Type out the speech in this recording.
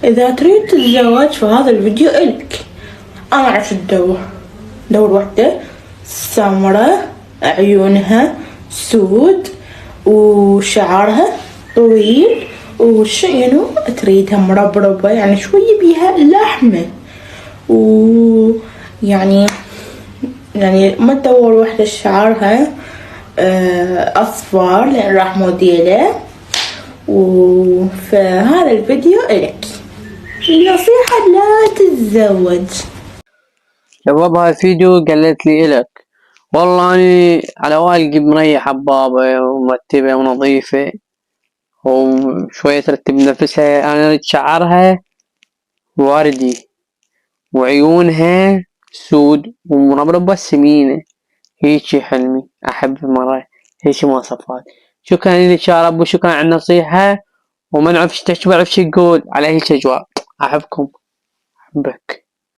إذا تريد تتزوج فهذا الفيديو إلك. أنا أعرف تدور وحدة سمرة عيونها سود وشعرها طويل وشنو تريدها مربربة يعني شوي بيها لحمة ويعني ما تدور وحدة شعرها أصفر لأن راح موديله. فهذا الفيديو إلك. النصيحة لا تتزوج. شباب هاي الفيديو قالت لي إلك والله أنا على والقي مريحة ببابا ومرتبة ونظيفة وشوية ترتب نفسها. أنا أريد شعرها وردي وعيونها سود ومربربة سمينة. هيجي حلمي أحب مرة هيجي مواصفات. شكرا لك يا رب وشكرا على النصيحة وما نعرفش تشبع في شي يقول على هيك أجواء. أحبكم. أحبك.